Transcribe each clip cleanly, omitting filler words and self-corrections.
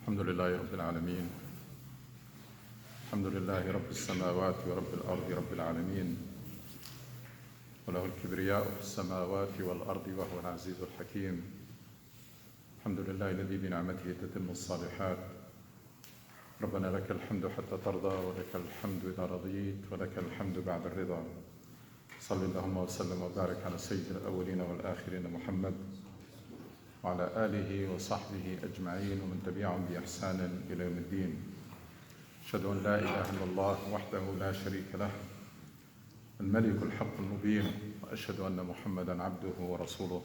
الحمد لله رب العالمين. الحمد لله رب السماوات ورب الأرض رب العالمين، وله الكبرياء في السماوات والأرض وهو العزيز الحكيم. الحمد لله الذي بنعمته تتم الصالحات. ربنا لك الحمد حتى ترضى، ولك الحمد إذا رضيت، ولك الحمد بعد الرضا. صل اللهم وسلم وبارك على سيد الأولين والآخرين محمد وعلى آله وصحبه أجمعين ومن تبعهم بإحسان إلى يوم الدين. أشهد أن لا إله إلا الله وحده لا شريك له الملك الحق المبين، وأشهد أن محمدا عبده ورسوله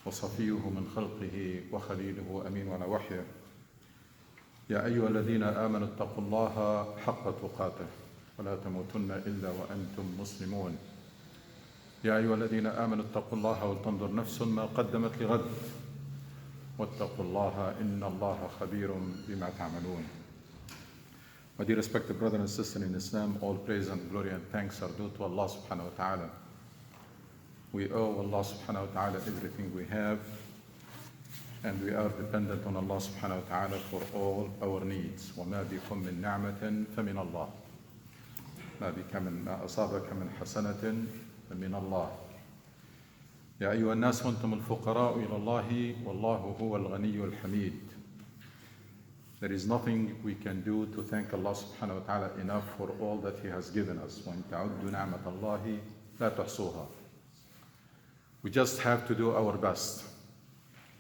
وصفيه من خلقه وخليله أمين على وحيه. يا أيها الذين آمنوا اتقوا الله حق تقاته ولا تموتن إلا وأنتم مسلمون. يا أيها الذين آمنوا اتقوا الله ولتنظر نفس ما قدمت لغد واتقوا الله إن الله خبير بما تعملون. My dear respected brothers and sisters in Islam, all praise and glory and thanks are due to Allah subhanahu wa ta'ala. We owe Allah subhanahu wa ta'ala everything we have, and we are dependent on Allah subhanahu wa ta'ala for all our needs. وَمَا بِكُم مِّن نِعْمَةٍ فَمِنَ اللَّهِ ما أصابك من حسنة فمن الله. يا أيها الناس أنتم الفقراء إلى الله والله هو الغني الحميد. There is nothing we can do to thank Allah subhanahu wa ta'ala enough for all that He has given us. وَإِن تَعُدُّوا نِعْمَةَ اللَّهِ لَا تُحْصُوهَا. We just have to do our best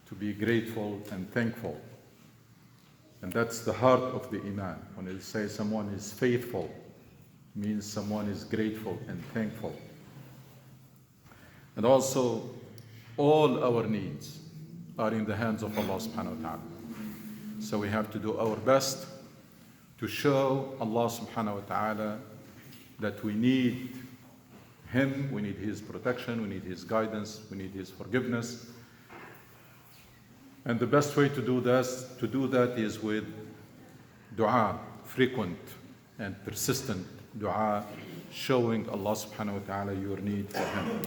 to be grateful and thankful. And that's the heart of the Iman. When it says someone is faithful, it means someone is grateful and thankful. And also, all our needs are in the hands of Allah subhanahu wa ta'ala. So we have to do our best to show Allah subhanahu wa ta'ala that we need Him, we need His protection, we need His guidance, we need His forgiveness. And the best way to do that is with dua, frequent and persistent dua, showing Allah subhanahu wa ta'ala your need for Him.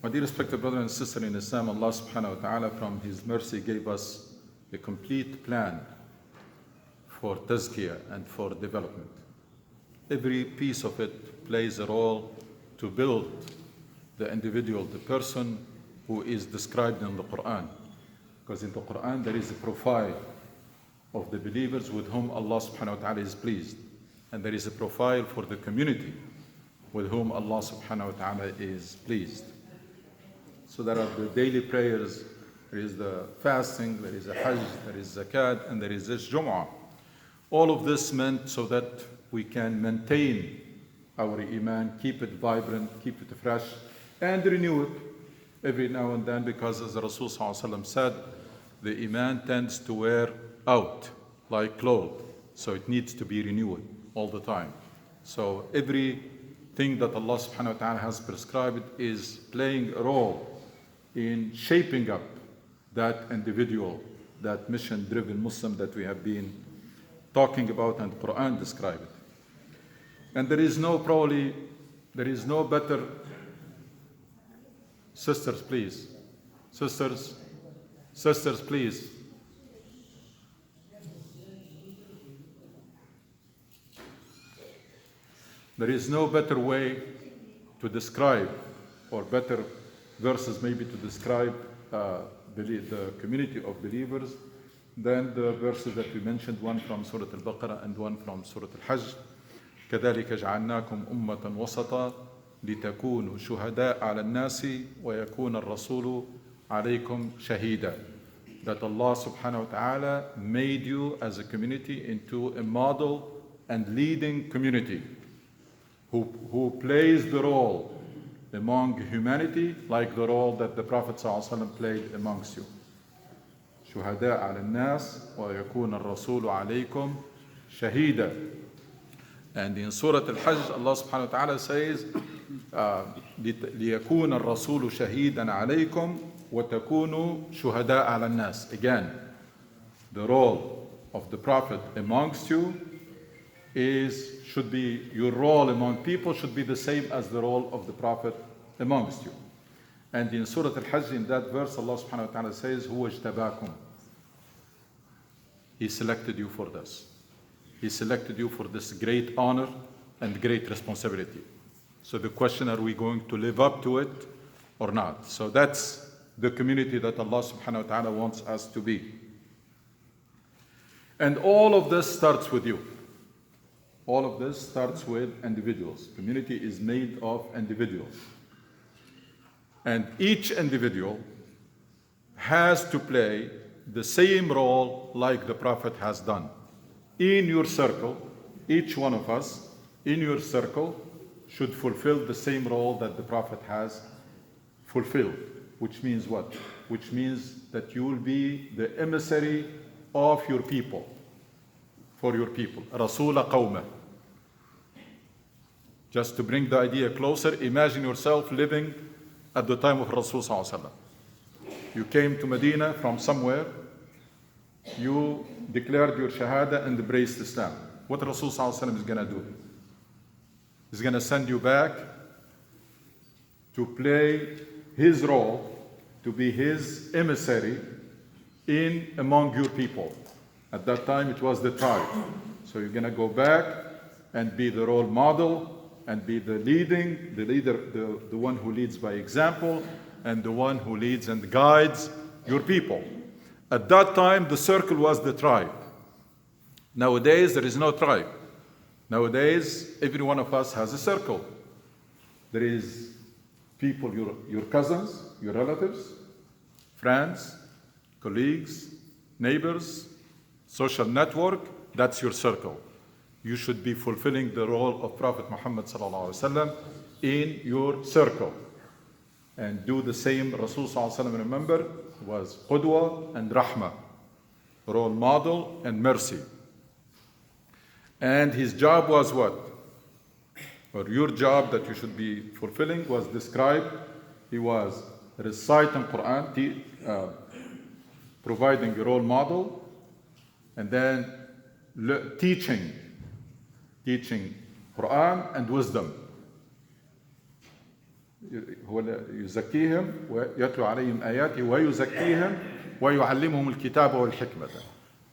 My dear respected brothers and sisters in Islam, Allah subhanahu wa ta'ala from His mercy gave us a complete plan for tazkiyah and for development. Every piece of it plays a role to build the individual, the person who is described in the Quran. Because in the Quran there is a profile of the believers with whom Allah subhanahu wa ta'ala is pleased. And there is a profile for the community with whom Allah subhanahu wa ta'ala is pleased. So there are the daily prayers, there is the fasting, there is a hajj, there is zakat, and there is this Jum'ah. All of this meant so that we can maintain our iman, keep it vibrant, keep it fresh, and renew it every now and then, because as the Rasul said, the iman tends to wear out like clothes, so it needs to be renewed all the time. So everything that Allah subhanahu wa ta'ala has prescribed is playing a role in shaping up that individual, that mission-driven Muslim that we have been talking about and the Quran described it. And there is no better, sisters please, there is no better way to describe, or better verses maybe to describe the community of believers than the verses that we mentioned, one from Surah Al-Baqarah and one from Surah Al-Hajj. كَذَلِكَ جَعَلْنَاكُمْ أُمَّةً وَسَطًا لِتَكُونُوا شُهَدَاءَ عَلَى النَّاسِ وَيَكُونَ الرَّسُولُ عَلَيْكُمْ شَهِيدًا. That Allah subhanahu wa ta'ala made you as a community into a model and leading community who plays the role among humanity like the role that the Prophet ﷺ played amongst you. شُهَدَاءَ عَلَى النَّاسِ وَيَكُونَ الرَّسُولُ عَلَيْكُمْ شَهِيدًا. And in Surah Al-Hajj, Allah subhanahu wa ta'ala says, لِيَكُونَ الرَّسُولُ شَهِيدًا عَلَيْكُمْ وَتَكُونُوا شُهَدَاءَ عَلَى النَّاسِ. Again, the role of the Prophet amongst you should be, your role among people should be the same as the role of the Prophet amongst you. And in Surah Al-Hajj, in that verse, Allah subhanahu wa ta'ala says, هُوَ اجْتَبَاكُمْ. He selected you for this. He selected you for this great honor and great responsibility. So the question, are we going to live up to it or not? So that's the community that Allah subhanahu wa ta'ala wants us to be. And all of this starts with you. All of this starts with individuals. Community is made of individuals. And each individual has to play the same role like the Prophet has done. In your circle, each one of us in your circle should fulfill the same role that the Prophet has fulfilled. Which means what? Which means that you will be the emissary of your people, for your people. Rasula qawmah. Just to bring the idea closer, imagine yourself living at the time of Rasul sallallahu alaihi wasallam. You came to Medina from somewhere, you declared your shahada and embraced Islam. What Rasul sallallahu alaihi wasallam is going to do? He's going to send you back to play his role, to be his emissary in among your people. At that time it was the tribe. So you're going to go back and be the role model and be the leader, the one who leads by example, and the one who leads and guides your people. At that time, the circle was the tribe. Nowadays, there is no tribe. Nowadays, every one of us has a circle. There is people, your cousins, your relatives, friends, colleagues, neighbors, social network. That's your circle. You should be fulfilling the role of Prophet Muhammad sallallahu alaihi wasallam in your circle. And do the same. Rasul sallallahu alaihi wasallam, remember, was qudwa and rahmah, role model and mercy. And his job was what? Or your job that you should be fulfilling was described. He was reciting Quran, providing a role model, and then teaching Quran and wisdom. هو يزكيهم ويتلو عليهم آياته ويزكيهم ويعلمهم الكتاب والحكمة.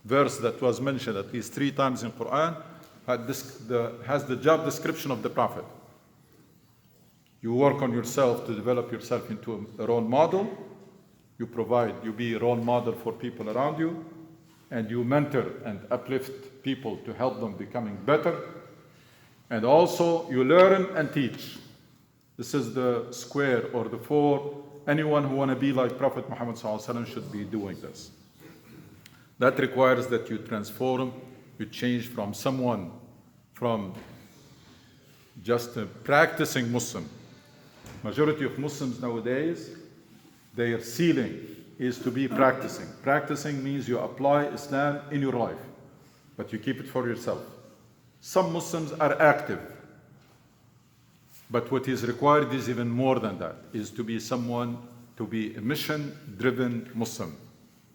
Verse that was mentioned at least 3 times in Quran has the job description of the Prophet. You work on yourself to develop yourself into a role model. You be a role model for people around you, and you mentor and uplift people to help them becoming better. And also you learn and teach. This is the square or the 4. Anyone who want to be like Prophet Muhammad ﷺ should be doing this. That requires that you transform, you change from just a practicing Muslim. Majority of Muslims nowadays, their ceiling is to be practicing. Practicing means you apply Islam in your life, but you keep it for yourself. Some Muslims are active, but what is required is even more than that, is to be a mission-driven Muslim,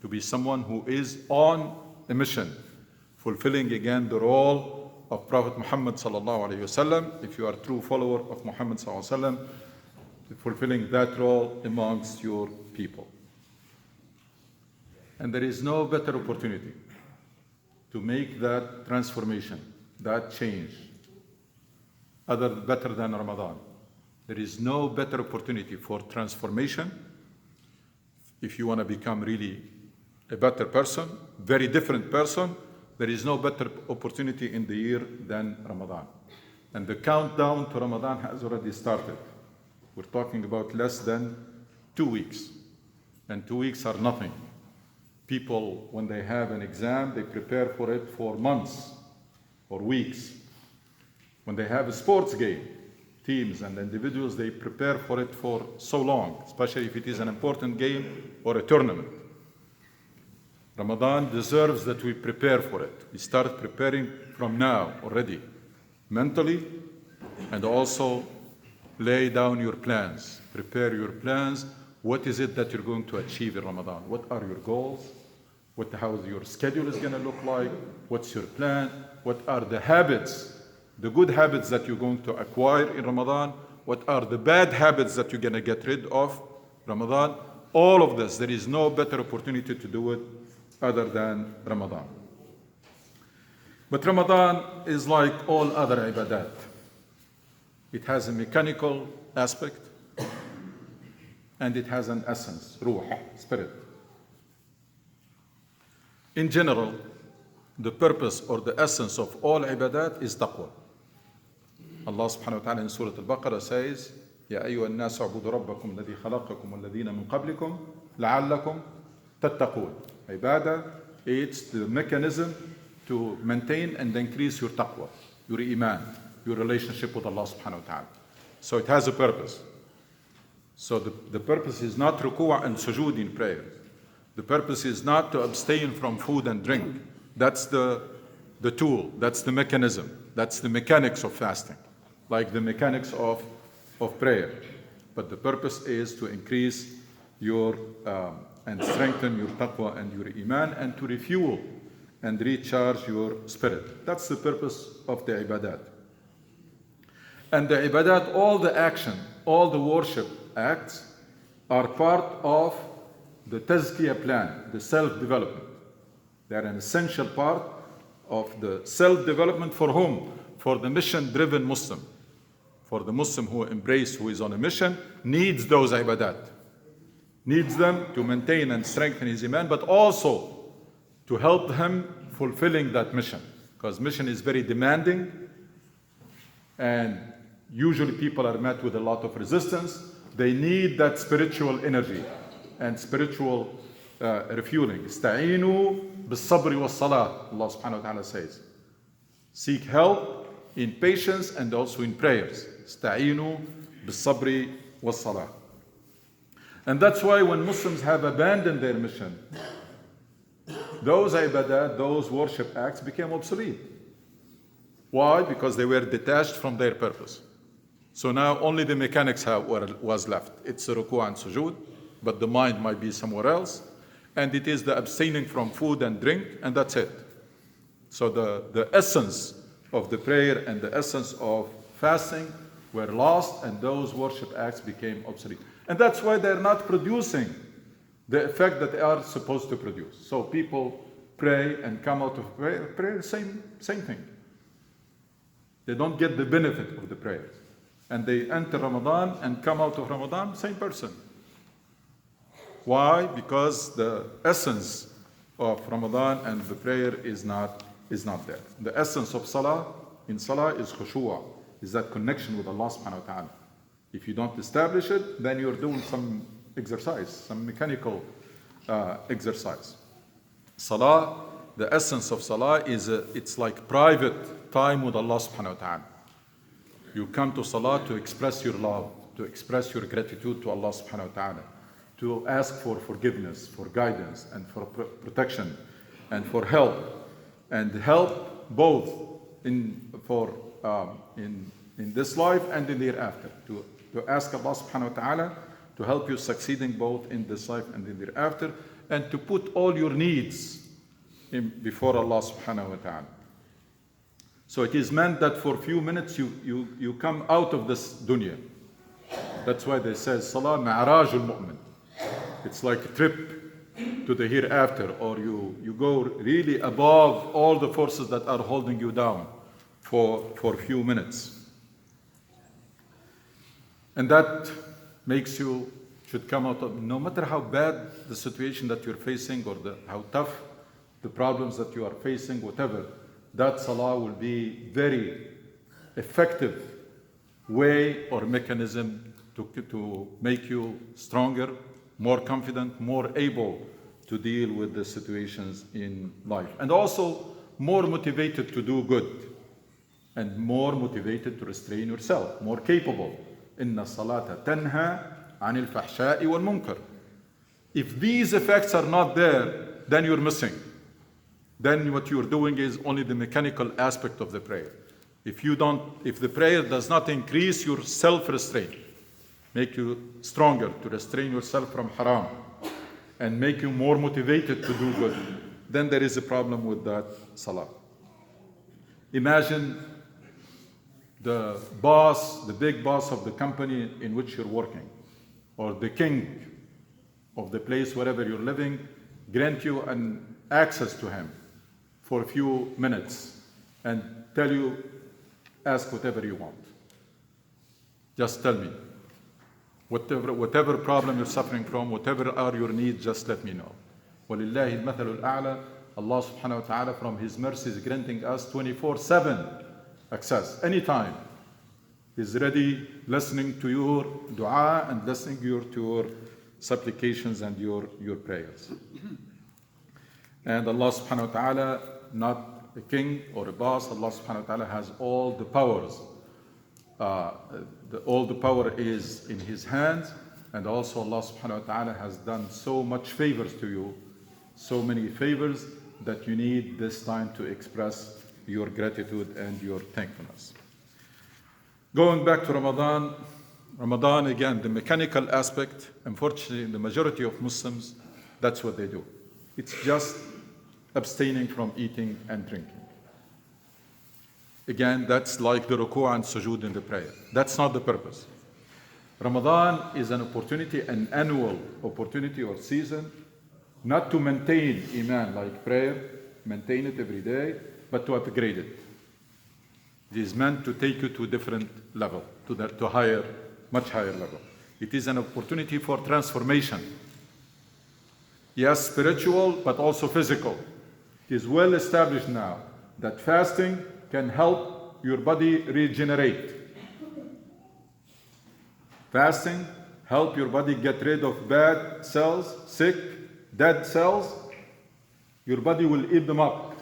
to be someone who is on a mission, fulfilling again the role of Prophet Muhammad sallallahu alaihi wasallam. If you are a true follower of Muhammad sallallahu alaihi wasallam, fulfilling that role amongst your people. And there is no better opportunity to make that transformation, that change, better than Ramadan. There is no better opportunity for transformation. If you want to become really a better person, very different person, there is no better opportunity in the year than Ramadan. And the countdown to Ramadan has already started. We're talking about less than 2 weeks. And 2 weeks are nothing. People, when they have an exam, they prepare for it for months or weeks. When they have a sports game, teams and individuals, they prepare for it for so long, especially if it is an important game or a tournament. Ramadan deserves that we prepare for it. We start preparing from now already, mentally, and also lay down your plans. Prepare your plans. What is it that you're going to achieve in Ramadan? What are your goals? How your schedule is going to look like? What's your plan? What are the habits, the good habits that you're going to acquire in Ramadan? What are the bad habits that you're going to get rid of Ramadan? All of this, there is no better opportunity to do it other than Ramadan. But Ramadan is like all other ibadat. It has a mechanical aspect and it has an essence, ruh, spirit. In general, the purpose or the essence of all ibadat is taqwa. Allah subhanahu wa ta'ala in Surah Al-Baqarah says, يا أيها الناس اعبدوا ربكم الذي خلقكم والذين من قبلكم لعلكم تتقون. Ibadah, it's the mechanism to maintain and increase your taqwa, your iman, your relationship with Allah subhanahu wa ta'ala. So it has a purpose. So the purpose is not ruku' and sujood in prayer. The purpose is not to abstain from food and drink. That's the tool, that's the mechanism, that's the mechanics of fasting, like the mechanics of prayer. But the purpose is to increase your and strengthen your taqwa and your iman and to refuel and recharge your spirit. That's the purpose of the ibadat. And the ibadat, all the action, all the worship acts are part of the tazkiyah plan, the self-development. They are an essential part of the self-development for whom? For the mission-driven Muslim. For the Muslim who is on a mission, needs those ibadat. Needs them to maintain and strengthen his iman, but also to help him fulfilling that mission. Because mission is very demanding, and usually people are met with a lot of resistance. They need that spiritual energy and spiritual refueling. Ista'inu bis-sabri was-salah, Allah subhanahu wa ta'ala says. Seek help in patience and also in prayers. Ista'inu bis-sabri was-salah. And that's why when Muslims have abandoned their mission, those ibadat, those worship acts became obsolete. Why? Because they were detached from their purpose. So now only the mechanics was left. It's the ruku' and sujood, but the mind might be somewhere else. And it is the abstaining from food and drink, and that's it. So the essence of the prayer and the essence of fasting were lost, and those worship acts became obsolete. And that's why they're not producing the effect that they are supposed to produce. So people pray and come out of prayer, same thing. They don't get the benefit of the prayers. And they enter Ramadan and come out of Ramadan, same person. Why? Because the essence of Ramadan and the prayer is not there. The essence of Salah, in Salah is khushu'ah, is that connection with Allah subhanahu wa ta'ala. If you don't establish it, then you're doing some exercise, some mechanical exercise. Salah, the essence of Salah is it's like private time with Allah subhanahu wa ta'ala. You come to Salah to express your love, to express your gratitude to Allah subhanahu wa ta'ala, to ask for forgiveness, for guidance, and for protection, and for help. And help both in this life and in the hereafter. To ask Allah subhanahu wa ta'ala to help you succeeding both in this life and in the hereafter, and to put all your needs before Allah subhanahu wa ta'ala. So it is meant that for a few minutes you come out of this dunya. That's why they say Salah ma'rajul mu'min. It's like a trip to the hereafter, or you go really above all the forces that are holding you down for a few minutes. And that makes you should come out of, no matter how bad the situation that you're facing or how tough the problems that you are facing, whatever, that Salah will be very effective way or mechanism to make you stronger, more confident, more able to deal with the situations in life. And also more motivated to do good and more motivated to restrain yourself, more capable. Inna salata tanha anil fahsha'i wal munkar. If these effects are not there, then you're missing. Then what you're doing is only the mechanical aspect of the prayer. If the prayer does not increase your self-restraint, make you stronger to restrain yourself from haram, and make you more motivated to do good, then there is a problem with that salah. Imagine the boss, the big boss of the company in which you're working, or the king of the place wherever you're living, grant you an access to him for a few minutes and tell you, ask whatever you want. Just tell me. Whatever problem you're suffering from, whatever are your needs, just let me know. وَلِلَّهِ الْمَثَلُ الْأَعْلَى. Allah subhanahu wa ta'ala from His mercy is granting us 24/7 access. Anytime. He's ready listening to your dua and listening to your supplications and your prayers. And Allah subhanahu wa ta'ala, not a king or a boss, Allah subhanahu wa ta'ala has all the powers. All the power is in His hands, and also Allah subhanahu wa ta'ala has done so much favors to you, so many favors that you need this time to express your gratitude and your thankfulness. Going back to Ramadan again, the mechanical aspect, unfortunately, the majority of Muslims, that's what they do. It's just abstaining from eating and drinking. Again, that's like the ruku' and sujood in the prayer. That's not the purpose. Ramadan is an opportunity, an annual opportunity or season, not to maintain iman like prayer, maintain it every day, but to upgrade it. It is meant to take you to a different level, to higher, much higher level. It is an opportunity for transformation. Yes, spiritual, but also physical. It is well established now that fasting can help your body regenerate. Fasting help your body get rid of bad cells, sick, dead cells. Your body will eat them up.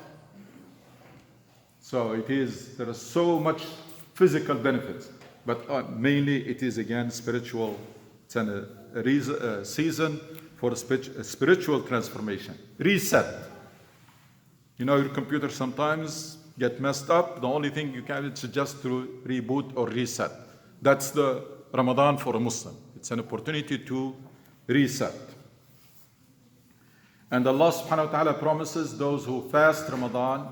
So there is so much physical benefits, but mainly it is again spiritual. It's a season for a spiritual transformation. Reset. You know, your computer sometimes get messed up. The only thing you can is just to reboot or reset. That's the Ramadan for a Muslim. It's an opportunity to reset. And Allah subhanahu wa ta'ala promises those who fast Ramadan,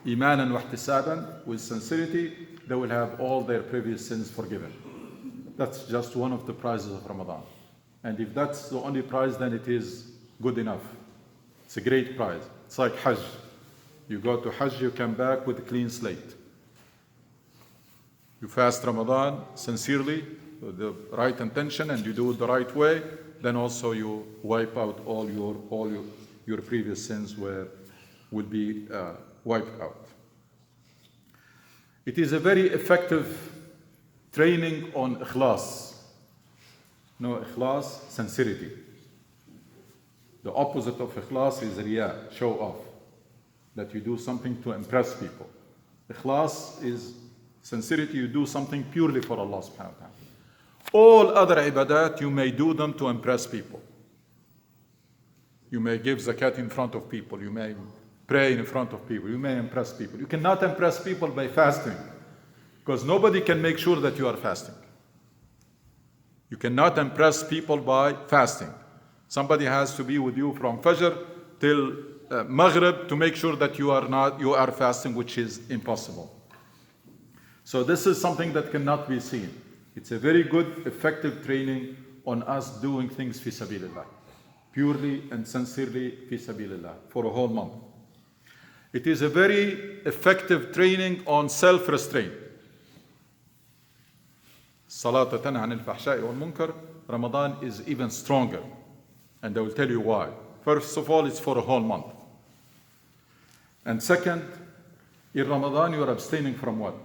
imanan wa ihtisaban, with sincerity, they will have all their previous sins forgiven. That's just one of the prizes of Ramadan. And if that's the only prize, then it is good enough. It's a great prize. It's like Hajj. You go to Hajj, you come back with a clean slate. You fast Ramadan sincerely, with the right intention, and you do it the right way, then also you wipe out all your previous sins will be wiped out. It is a very effective training on ikhlas. No, ikhlas, sincerity. The opposite of ikhlas is riya, show off. That you do something to impress people. Ikhlas is sincerity, you do something purely for Allah subhanahu wa ta'ala. All other ibadat, you may do them to impress people. You may give zakat in front of people. You may pray in front of people. You may impress people. You cannot impress people by fasting, because nobody can make sure that you are fasting. You cannot impress people by fasting. Somebody has to be with you from Fajr till Maghrib to make sure that you are fasting, which is impossible. So this is something that cannot be seen. It's a very good, effective training on us doing things fi sabilillah, purely and sincerely fi sabilillah, for a whole month. It is a very effective training on self-restraint. Salat tanha anil fahsha'i wal munkar. Ramadan is even stronger, and I will tell you why. First of all, it's for a whole month. And second, in Ramadan you are abstaining from what?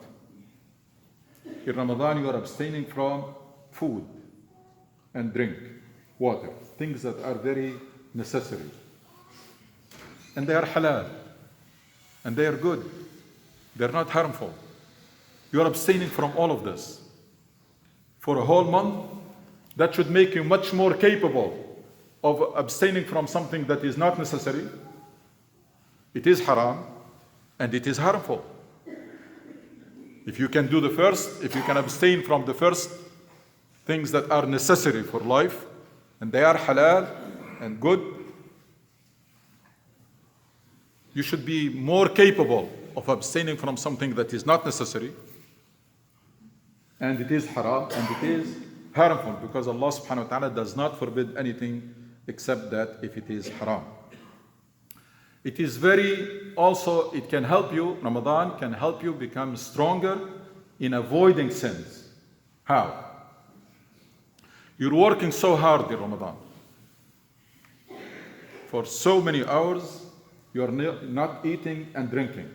In Ramadan you are abstaining from food and drink, water, things that are very necessary. And they are halal. And they are good. They're not harmful. You are abstaining from all of this. For a whole month, that should make you much more capable of abstaining from something that is not necessary. It is haram and it is harmful. If you can do the first, if you can abstain from the first things that are necessary for life, and they are halal and good, you should be more capable of abstaining from something that is not necessary, and it is haram and it is harmful, because Allah subhanahu wa ta'ala does not forbid anything except that if it is haram. It is very, also, it can help you, Ramadan can help you become stronger in avoiding sins. How? You're working so hard in Ramadan. For so many hours, you're not eating and drinking.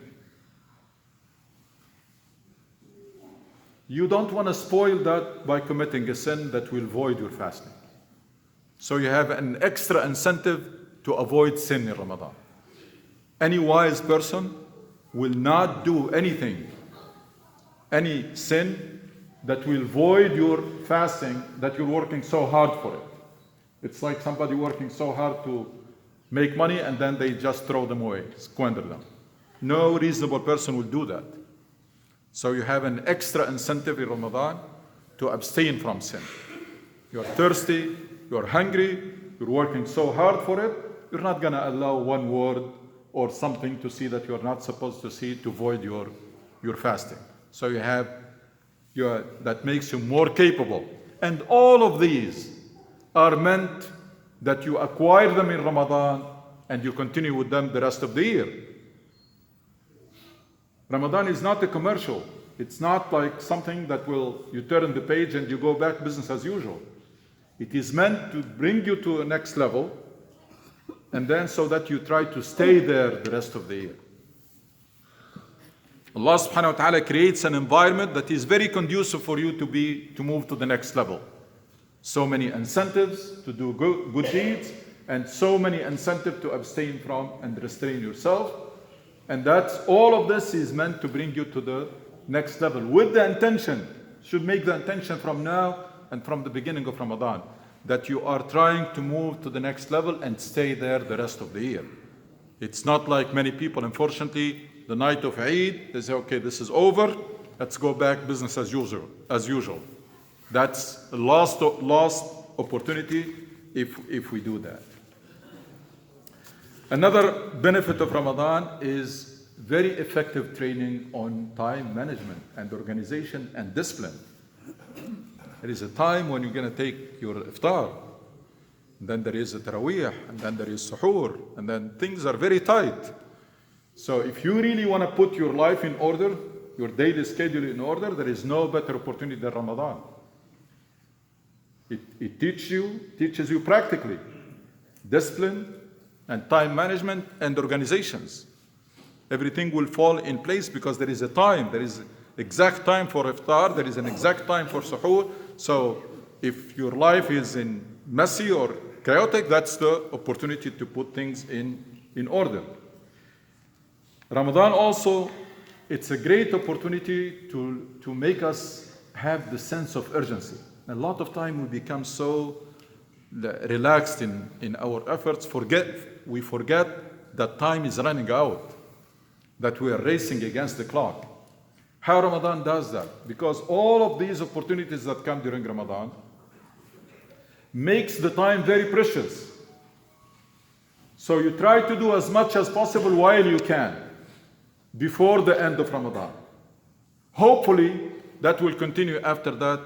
You don't want to spoil that by committing a sin that will void your fasting. So you have an extra incentive to avoid sin in Ramadan. Any wise person will not do anything, any sin that will void your fasting that you're working so hard for it. It's like somebody working so hard to make money and then they just throw them away, squander them. No reasonable person will do that. So you have an extra incentive in Ramadan to abstain from sin. You're thirsty, you're hungry, you're working so hard for it, you're not going to allow one word or something to see that you're not supposed to see to void your fasting. So you have that makes you more capable. And all of these are meant that you acquire them in Ramadan and you continue with them the rest of the year. Ramadan is not a commercial. It's not like something that you turn the page and you go back business as usual. It is meant to bring you to a next level, and then so that you try to stay there the rest of the year. Allah subhanahu wa ta'ala creates an environment that is very conducive for you to move to the next level. So many incentives to do good deeds, and so many incentives to abstain from and restrain yourself. And that's all of this is meant to bring you to the next level with the intention, should make the intention from now and from the beginning of Ramadan, that you are trying to move to the next level and stay there the rest of the year. It's not like many people, unfortunately, the night of Eid, they say, okay, this is over, let's go back business as usual. That's a lost opportunity if we do that. Another benefit of Ramadan is very effective training on time management and organization and discipline. There is a time when you're going to take your iftar, and then there is a taraweeh, and then there is suhoor, and then things are very tight. So if you really want to put your life in order, your daily schedule in order, there is no better opportunity than Ramadan. It teaches you practically discipline and time management and organizations. Everything will fall in place because there is a time, there is exact time for iftar, there is an exact time for suhoor. So if your life is in messy or chaotic, that's the opportunity to put things in order. Ramadan also, it's a great opportunity to make us have the sense of urgency. A lot of time we become so relaxed in our efforts, we forget that time is running out, that we are racing against the clock. How Ramadan does that? Because all of these opportunities that come during Ramadan makes the time very precious. So you try to do as much as possible while you can, before the end of Ramadan. Hopefully, that will continue after that,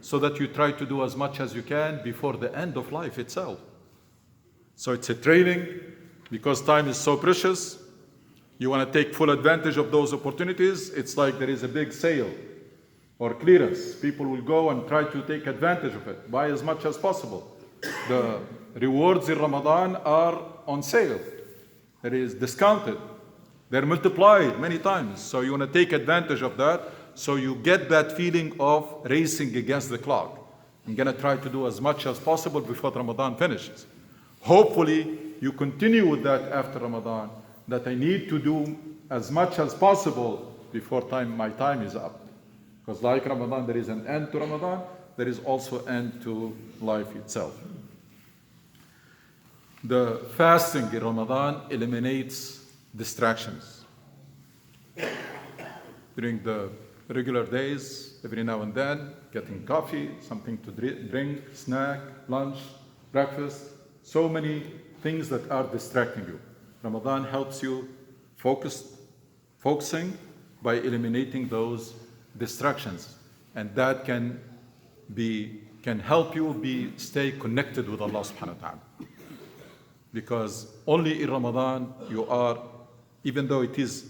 so that you try to do as much as you can before the end of life itself. So it's a training, because time is so precious. You want to take full advantage of those opportunities. It's like there is a big sale or clearance. People will go and try to take advantage of it, buy as much as possible. The rewards in Ramadan are on sale. It is discounted. They're multiplied many times. So you want to take advantage of that, so you get that feeling of racing against the clock. I'm going to try to do as much as possible before Ramadan finishes. Hopefully, you continue with that after Ramadan, that I need to do as much as possible before my time is up. Because like Ramadan, there is an end to Ramadan, there is also an end to life itself. The fasting in Ramadan eliminates distractions. During the regular days, every now and then, getting coffee, something to drink, snack, lunch, breakfast, so many things that are distracting you. Ramadan helps you focusing by eliminating those distractions, and that can help you stay connected with Allah subhanahu wa ta'ala. because only in Ramadan you are, even though it is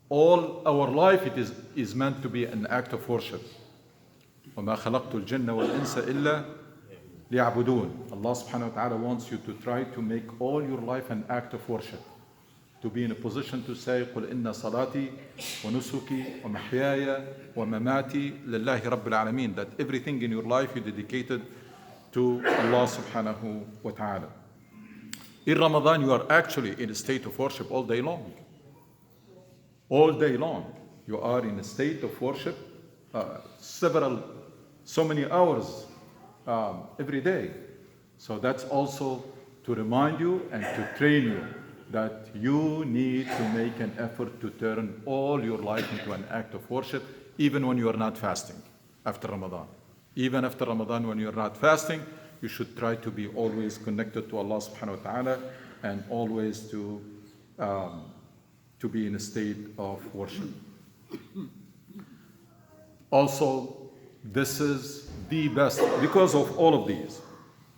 all our life, it is meant to be an act of worship. وَمَا خَلَقْتُ الْجِنَّ وَالْإِنسَ إِلَّا لِيَعْبُدُونَ. Allah subhanahu wa ta'ala wants you to try to make all your life an act of worship. To be in a position to say, قُلْ إِنَّ صَلَاتِي وَنُسُكِي وَمَحْيَايَ وَمَمَاتِي لِلَّهِ رَبِّ الْعَالَمِينَ. That everything in your life you dedicated to Allah subhanahu wa ta'ala. In Ramadan, you are actually in a state of worship all day long. All day long. You are in a state of worship so many hours every day. So that's also to remind you and to train you that you need to make an effort to turn all your life into an act of worship, even when you are not fasting after Ramadan. Even after Ramadan, when you are not fasting, you should try to be always connected to Allah subhanahu wa ta'ala and always to be in a state of worship. Also, this is the best because of all of these.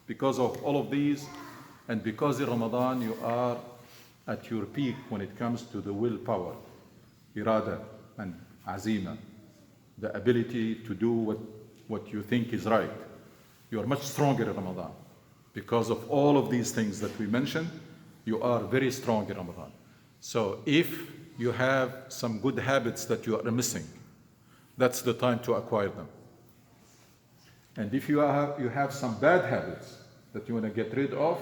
Because of all of these, and because in Ramadan you are at your peak when it comes to the willpower, irada and azima, the ability to do what you think is right. You are much stronger in Ramadan. Because of all of these things that we mentioned, you are very strong in Ramadan. So if you have some good habits that you are missing, that's the time to acquire them. And if you have some bad habits that you want to get rid of,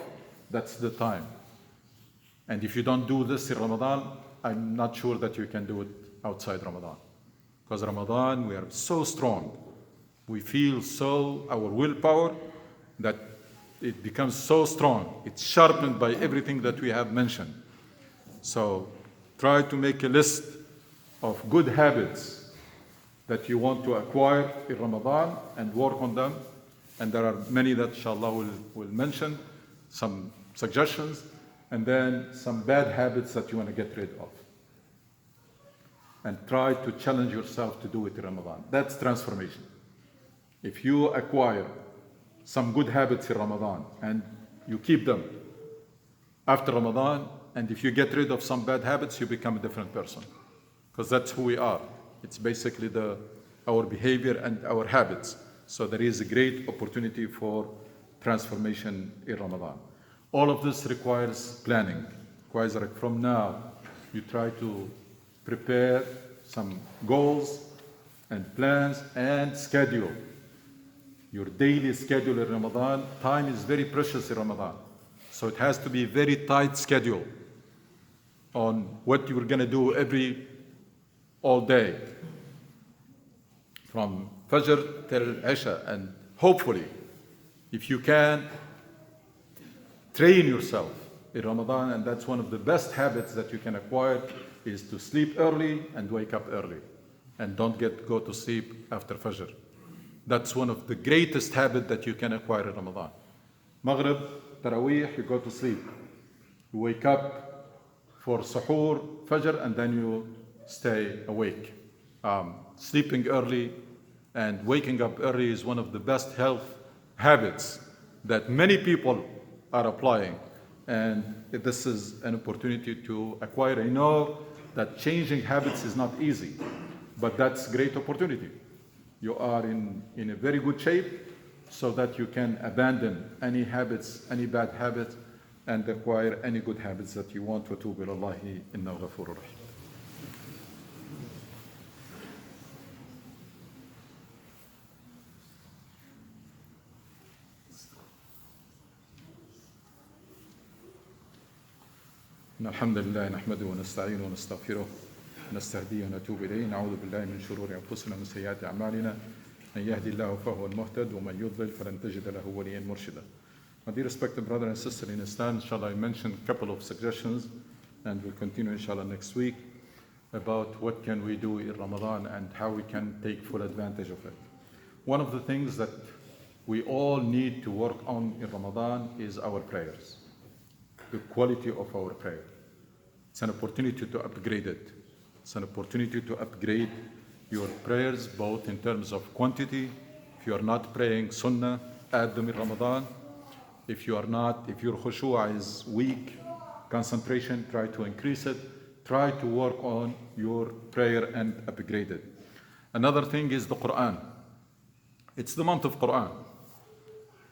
that's the time. And if you don't do this in Ramadan, I'm not sure that you can do it outside Ramadan. Because Ramadan, we are so strong. We feel our willpower, that it becomes so strong. It's sharpened by everything that we have mentioned. So try to make a list of good habits that you want to acquire in Ramadan and work on them. And there are many that inshallah will mention, some suggestions, and then some bad habits that you want to get rid of. And try to challenge yourself to do it in Ramadan. That's transformation. If you acquire some good habits in Ramadan and you keep them after Ramadan, and if you get rid of some bad habits, you become a different person. Because that's who we are. It's basically our behavior and our habits. So there is a great opportunity for transformation in Ramadan. All of this requires planning. Requires like from now, you try to prepare some goals and plans and schedule. Your daily schedule in Ramadan, time is very precious in Ramadan. So it has to be very tight schedule on what you're going to do all day. From Fajr till Isha. And hopefully, if you can, train yourself in Ramadan, and that's one of the best habits that you can acquire, is to sleep early and wake up early. And don't go to sleep after Fajr. That's one of the greatest habits that you can acquire in Ramadan. Maghrib, Taraweeh, you go to sleep. You wake up for Suhoor, Fajr, and then you stay awake. Sleeping early and waking up early is one of the best health habits that many people are applying. And this is an opportunity to acquire. I know that changing habits is not easy, but that's a great opportunity. You are in a very good shape so that you can abandon any habits, any bad habits, and acquire any good habits that you want. وَتُوبِ إِلَى اللَّهِ إِنَّهُ غَفُورٌ رَحِيمٌ. إن الحمد لله نحمده ونستعينه ونستغفره ونستهديه ونتوب إليه. نعوذ بالله من شرور أنفسنا ومن سيئات أعمالنا. من يهدي الله فهو المهتد ومن يضلل فلن تجد له وليا مرشدا. My dear respected brother and sister in Islam, inshallah, I mentioned a couple of suggestions, and we'll continue inshallah next week about what can we do in Ramadan and how we can take full advantage of it. One of the things that we all need to work on in Ramadan is our prayers. The quality of our prayer. It's an opportunity to upgrade it. It's an opportunity to upgrade your prayers, both in terms of quantity. If you are not praying Sunnah, add them in Ramadan. If you are not, if your khushu' is weak, concentration, try to increase it. Try to work on your prayer and upgrade it. Another thing is the Quran. It's the month of Quran.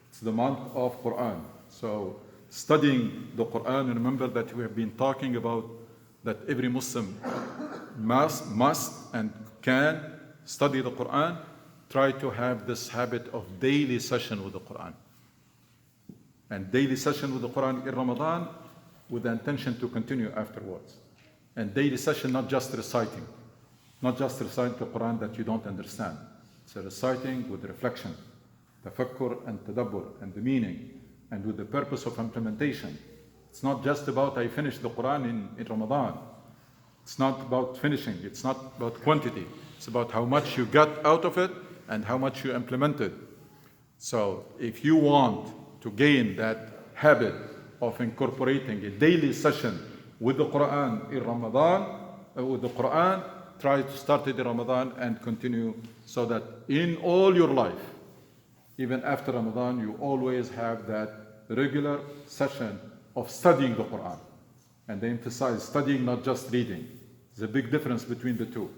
It's the month of Quran. So studying the Quran, remember that we have been talking about that every Muslim must and can study the Quran. Try to have this habit of daily session with the Quran. And daily session with the Quran in Ramadan with the intention to continue afterwards. And daily session, not just reciting. Not just reciting the Quran that you don't understand. It's a reciting with reflection, tafakkur and tadabbur, and the meaning, and with the purpose of implementation. It's not just about I finished the Quran in Ramadan. It's not about finishing. It's not about quantity. It's about how much you got out of it and how much you implemented. So if you want to gain that habit of incorporating a daily session with the Quran in Ramadan, try to start it in Ramadan and continue so that in all your life, even after Ramadan, you always have that regular session of studying the Quran. And they emphasize studying, not just reading. There's a big difference between the two.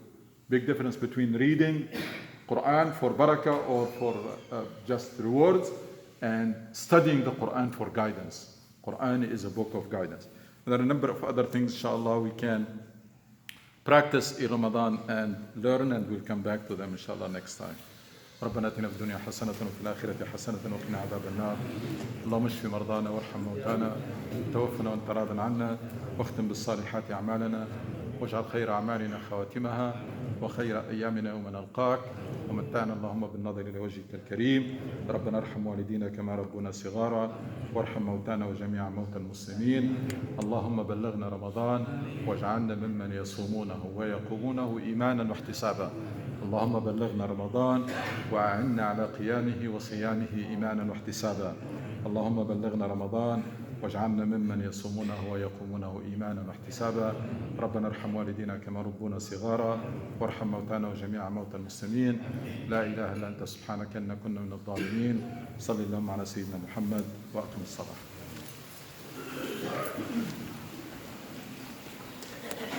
Big difference between reading Quran for barakah or for just rewards and studying the Quran for guidance. Quran is a book of guidance. And there are a number of other things, inshallah, we can practice in Ramadan and learn, and we'll come back to them, inshallah, next time. ربنا اتنا في الدنيا حسنة وفي الآخرة حسنة وقنا عذاب النار اللهم اشف مرضانا وارحم موتانا توفنا وانت راض عنا واختم بالصالحات أعمالنا واجعل خير أعمالنا خواتمها وخير أيامنا يوم نلقاك ومتعنا اللهم بالنظر لوجهك الكريم ربنا ارحم والدينا كما ربونا صغارا وارحم موتانا وجميع موتى المسلمين اللهم بلغنا رمضان واجعلنا ممن يصومونه ويقومونه إيمانا واحتسابا اللهم بلغنا رمضان وأعنا على قيامه وصيامه إيمانا واحتسابا اللهم بلغنا رمضان واجعلنا ممن يصومونه ويقومونه إيمانا واحتسابا ربنا ارحم والدينا كما ربونا صغارا وارحم موتانا وجميع موتى المسلمين لا إله إلا أنت سبحانك إنا كنا من الظالمين صلى اللهم على سيدنا محمد وأقم الصلاة